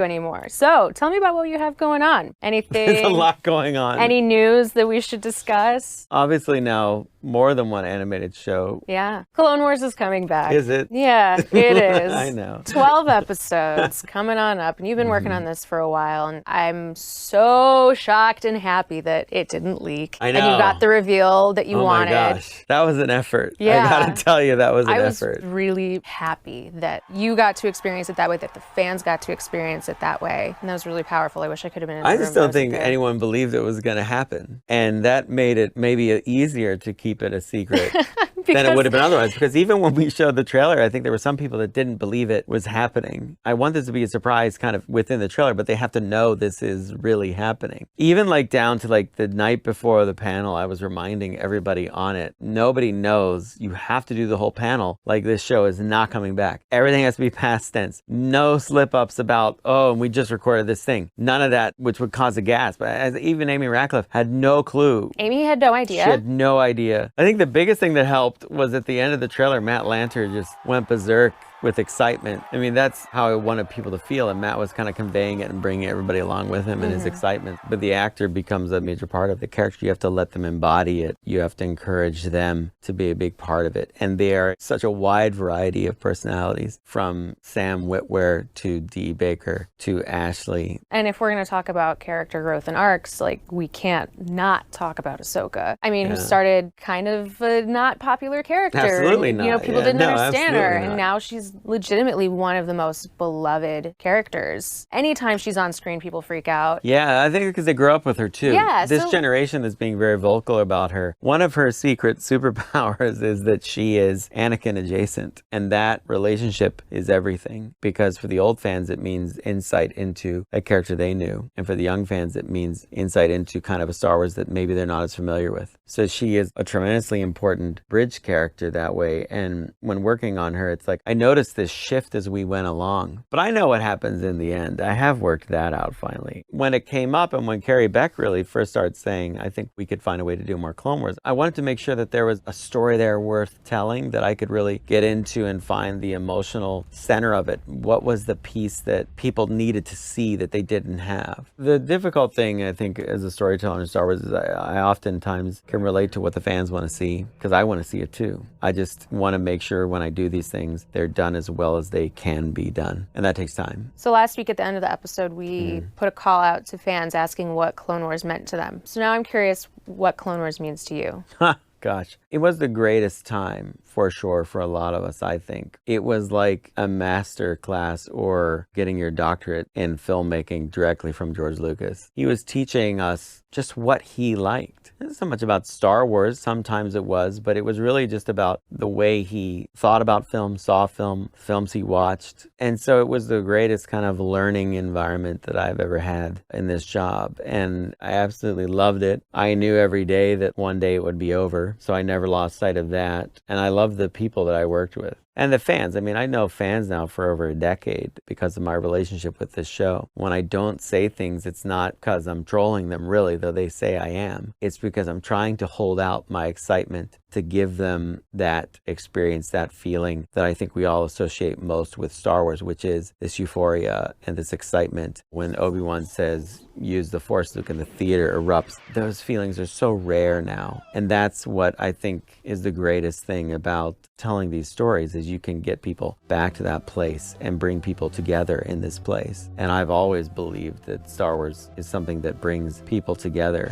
anymore. So tell me about what you have going on. Anything? There's a lot going on. Any news that we should discuss? Obviously now, more than one animated show. Yeah. Clone Wars is coming back. Is it? Yeah, it is. I know. 12 episodes coming on up. And you've been working on this for a while. And I'm so shocked and happy that it didn't leak. I know. And you got the reveal that you wanted. Oh my gosh. That was an effort. Yeah. I gotta tell you, that was an effort. I was really happy that you got to experience it that way, that the fans got to experience it that way. And that was really powerful. I wish I could have been in the room. I just don't think anyone believed it was going to happen. And that made it maybe easier to keep it a secret than it would have been otherwise. Because even when we showed the trailer, I think there were some people that didn't believe it was happening. I want this to be a surprise kind of within the trailer, but they have to know this is really happening. Even like down to like the night before the panel, I was reminding everybody on it, nobody knows you have to do the whole panel like this show is not coming back. Everything has to be past tense. No slip-ups about, oh, and we just recorded this thing. None of that, which would cause a gasp. As even Amy Ratcliffe had no clue. Amy had no idea? She had no idea. I think the biggest thing that helped was at the end of the trailer, Matt Lanter just went berserk with excitement. I mean, that's how I wanted people to feel, and Matt was kind of conveying it and bringing everybody along with him in his excitement. But the actor becomes a major part of the character. You have to let them embody it. You have to encourage them to be a big part of it. And they are such a wide variety of personalities, from Sam Witwer to Dee Baker to Ashley. And if we're going to talk about character growth and arcs, like, we can't not talk about Ahsoka. I mean, who started kind of a not popular character. Absolutely not. You know, people didn't understand her. Not. And now she's legitimately one of the most beloved characters. Anytime she's on screen, people freak out. Yeah, I think because they grew up with her too. Yeah, this generation is being very vocal about her. One of her secret superpowers is that she is Anakin adjacent, and that relationship is everything. Because for the old fans, it means insight into a character they knew, and for the young fans, it means insight into kind of a Star Wars that maybe they're not as familiar with. So she is a tremendously important bridge character that way. And when working on her, it's like I noticed this shift as we went along. But I know what happens in the end. I have worked that out finally. When it came up and when Carrie Beck really first started saying, I think we could find a way to do more Clone Wars, I wanted to make sure that there was a story there worth telling, that I could really get into and find the emotional center of it. What was the piece that people needed to see that they didn't have? The difficult thing, I think, as a storyteller in Star Wars is I oftentimes can relate to what the fans want to see, because I want to see it too. I just want to make sure when I do these things, they're done as well as they can be done. And that takes time. So last week at the end of the episode, we put a call out to fans asking what Clone Wars meant to them. So now I'm curious what Clone Wars means to you. Gosh, it was the greatest time for sure for a lot of us, I think. It was like a master class or getting your doctorate in filmmaking directly from George Lucas. He was teaching us just what he liked. It wasn't so much about Star Wars, sometimes it was, but it was really just about the way he thought about film, saw film, films he watched. And so it was the greatest kind of learning environment that I've ever had in this job. And I absolutely loved it. I knew every day that one day it would be over, so I never lost sight of that. And I loved the people that I worked with. And the fans. I mean, I know fans now for over a decade because of my relationship with this show. When I don't say things, it's not because I'm trolling them, really, though they say I am. It's because I'm trying to hold out my excitement to give them that experience, that feeling that I think we all associate most with Star Wars, which is this euphoria and this excitement. When Obi-Wan says, use the Force, Luke, and the theater erupts, those feelings are so rare now. And that's what I think is the greatest thing about telling these stories, is you can get people back to that place and bring people together in this place. And I've always believed that Star Wars is something that brings people together.